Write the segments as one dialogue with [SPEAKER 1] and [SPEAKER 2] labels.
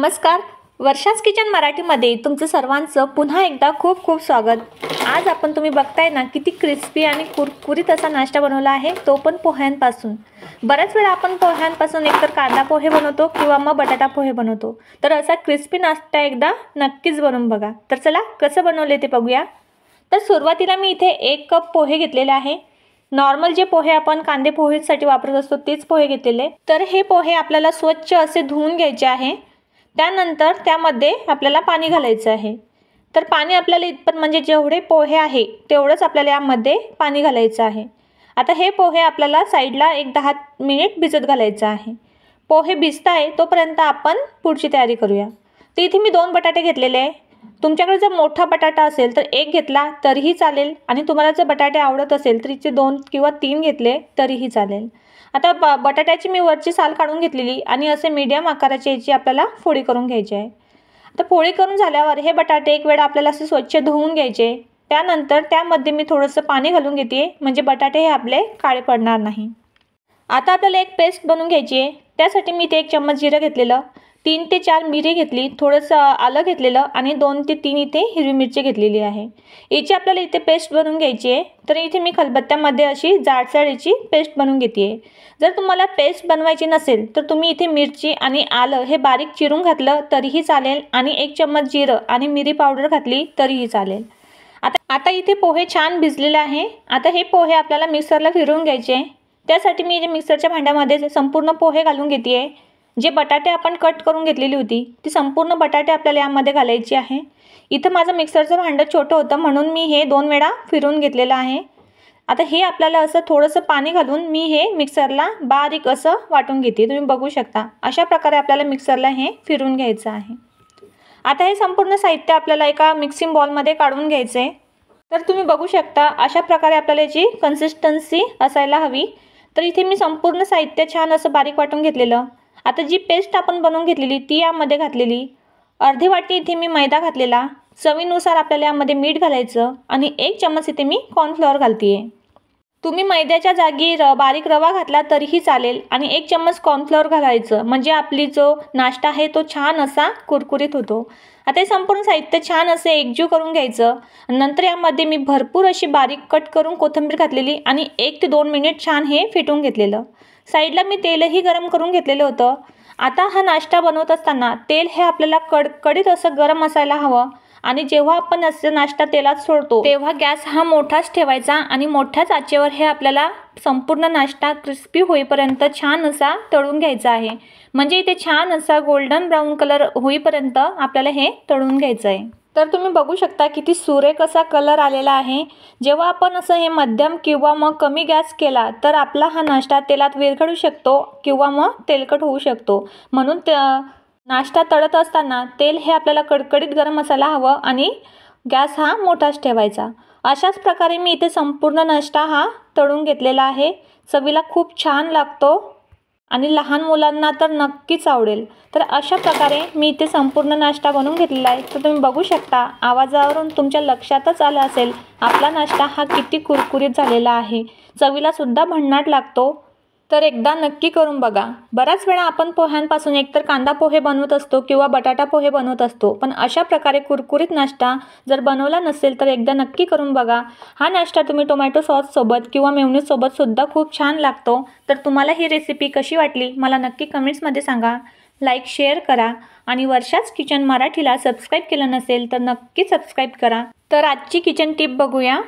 [SPEAKER 1] नमस्कार, वर्षास किचन मराठीमध्ये तुमचं सर्वांचं पुन्हा एकदा खूप खूप स्वागत। आज आपण तुम्ही बघताय ना किती क्रिस्पी आणि कुरकुरीत असा नाश्ता बनवला आहे, तो पण पोह्यांपासून। बऱ्याच वेळा आपण पोह्यांपासून एकतर कांदा पोहे बनवतो किंवा मग बटाटा पोहे बनवतो, तर असा क्रिस्पी नाश्ता एकदा नक्कीच बनवून बघा। तर चला कसं बनवले ते बघूया। तर सुरुवातीला मी इथे 1 कप पोहे घेतलेले आहे। नॉर्मल जे पोहे आपण कांदे पोहेसाठी वापरत असतो तेच पोहे घेतलेले। तर हे पोहे आपल्याला स्वच्छ असे धुवून घ्यायचे आहे। त्यानंतर त्यामध्ये आपल्याला पाणी घालायचं आहे। तर पाणी आपल्याला इतपत म्हणजे जेवढे पोहे आहे तेवढंच आपल्याला यामध्ये पाणी घालायचं आहे। आता हे पोहे आपल्याला साईडला एक 10 मिनिट भिजत घालायचं आहे। पोहे भिजताय तोपर्यंत आपण पुढची तयारी करूया। तर इथे मी 2 बटाटे घेतलेले आहे। तुमच्याकडे जर मोठा बटाटा असेल तर 1 घेतला तरीही चालेल, आणि तुम्हाला जर बटाटे आवडत असेल तर इथे 2 किंवा 3 घेतले तरीही चालेल। आता बटाट्याची मी वरची साल काढून घेतलेली आणि असे मीडियम आकाराची याची आपल्याला फोडी करून घ्यायची आहे। आता फोडी करून झाल्यावर हे बटाटे एक वेळा आपल्याला असे स्वच्छ धुवून घ्यायचे। त्यानंतर त्यामध्ये मी थोडंसं पाणी घालून घेते, म्हणजे बटाटे हे आपले काळे पडणार नाही। आता आपल्याला एक पेस्ट बनवून घ्यायची आहे। त्यासाठी मी इथे 1 चम्मच जिरं घेतलेलं, 3 ते 4 मिरी घेतली, थोडंसं आलं घेतलेलं आणि 2 ते 3 इथे हिरवी मिरची घेतलेली आहे। याची आपल्याला इथे पेस्ट बनवून घ्यायची आहे। तर इथे मी खलबत्त्यामध्ये अशी जाडसर याची पेस्ट बनवून घेते आहे। जर तुम्हाला पेस्ट बनवायची नसेल तर तुम्ही इथे मिरची आणि आलं हे बारीक चिरून घातलं तरीही चालेल, आणि 1 चम्मच जिरं आणि मिरी पावडर घातली तरीही चालेल। आता इथे पोहे छान भिजलेले आहे। आता हे पोहे आपल्याला मिक्सरला फिरवून घ्यायचे आहे। त्यासाठी मी इथे मिक्सरच्या भांड्यामध्ये संपूर्ण पोहे घालून घेते आहे। जे बटाटे आपण कट करून घेतलेली होती ती संपूर्ण बटाटे आपल्याला यामध्ये घालायची आहे। इथं माझं मिक्सरचं भांडं छोटं होतं म्हणून मी हे 2 वेळा फिरवून घेतलेलं आहे। आता हे आपल्याला असं थोडंसं पाणी घालून मी हे मिक्सरला बारीक असं वाटून घेते। तुम्ही बघू शकता अशा प्रकारे आपल्याला मिक्सरला हे फिरवून घ्यायचं आहे। आता हे संपूर्ण साहित्य आपल्याला एका मिक्सिंग बॉलमध्ये काढून घ्यायचं आहे। तर तुम्ही बघू शकता अशा प्रकारे आपल्याला याची कन्सिस्टन्सी असायला हवी। तर इथे मी संपूर्ण साहित्य छान असं बारीक वाटून घेतलेलं। आता जी पेस्ट आपण बनवून घेतलेली ती यामध्ये घातलेली, अर्धी वाटी इथे मी मैदा घातलेला, चवीनुसार आपल्याला यामध्ये मीठ घालायचं, आणि 1 चम्मच इथे मी कॉर्नफ्लॉवर घालते आहे। तुम्ही मैद्याच्या जागी बारीक रवा घातला तरीही चालेल, आणि 1 चम्मच कॉर्नफ्लॉवर घालायचं, म्हणजे आपली जो नाश्ता आहे तो छान असा कुरकुरीत होतो। आता हे संपूर्ण साहित्य छान असे एकजीव करून घ्यायचं। नंतर यामध्ये मी भरपूर अशी बारीक कट करून कोथिंबीर घातलेली आणि 1 ते 2 मिनिट छान हे फेटून घेतलेलं। साईडला मी तेलही गरम करून घेतलेलं होतं। आता हा नाश्ता बनवत असताना तेल हे आपल्याला कडकडीत असं गरम असायला हवं, आणि जेव्हा आपण असं नाश्ता तेलात सोडतो तेव्हा गॅस हा मोठाच ठेवायचा, आणि मोठ्याच आचेवर हे आपल्याला संपूर्ण नाश्ता क्रिस्पी होईपर्यंत छान असा तळून घ्यायचा आहे। म्हणजे इथे छान असा गोल्डन ब्राऊन कलर होईपर्यंत आपल्याला हे तळून घ्यायचं आहे। तर तुम्ही बघू शकता किती सुरेख असा कलर आलेला आहे। जेव्हा आपण असं हे मध्यम किंवा मग कमी गॅस केला तर आपला हा नाश्ता तेलात विरघळू शकतो किंवा मग तेलकट होऊ शकतो। म्हणून नाश्ता तळत असताना तेल हे आपल्याला कडकडीत गरम असायला हवं, आणि गॅस हा मोठाच ठेवायचा। अशाच प्रकारे मी इथे संपूर्ण नाश्ता हा तळून घेतलेला आहे। चवीला खूप छान लागतो आणि लहान मुलांना तर नक्कीच आवडेल। तर अशा प्रकारे मी इथे संपूर्ण नाश्ता बनवून घेतलेला आहे। तर तुम्ही बघू शकता आवाजावरून तुमच्या लक्षातच आलं असेल आपला नाश्ता हा किती कुरकुरीत झालेला आहे, चवीला सुद्धा भन्नाट लागतो। तर एकदा नक्की करून बघा। बऱ्याच वेळा आपण पोह्यांपासून एकतर कांदा पोहे बनवत असतो किंवा बटाटा पोहे बनवत असतो, पण अशा प्रकारे कुरकुरीत नाश्ता जर बनवला नसेल तर एकदा नक्की करून बघा। हा नाश्ता तुम्ही टोमॅटो सॉस सोबत किंवा मेयोनीज सोबत सुद्धा खूप छान लागतो। तर तुम्हाला ही रेसिपी कशी वाटली मला नक्की कमेंट्समध्ये सांगा। लाईक शेअर करा, आणि वर्षाच किचन मराठीला सबस्क्राईब केलं नसेल तर नक्की सबस्क्राईब करा। तर आजची किचन टिप बघूया।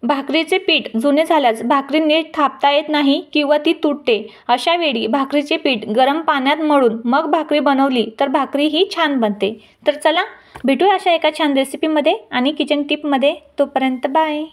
[SPEAKER 1] भाकरीचे पीठ जुने झाल्यास भाकरी नीट थापता येत नाही किंवा ती तुटते, अशा वेळी भाकरीचे पीठ गरम पाण्यात मळून मग भाकरी बनवली तर भाकरी ही छान बनते। तर चला भेटूया अशा एका छान रेसिपीमध्ये आणि किचन टिपमध्ये। तोपर्यंत बाय।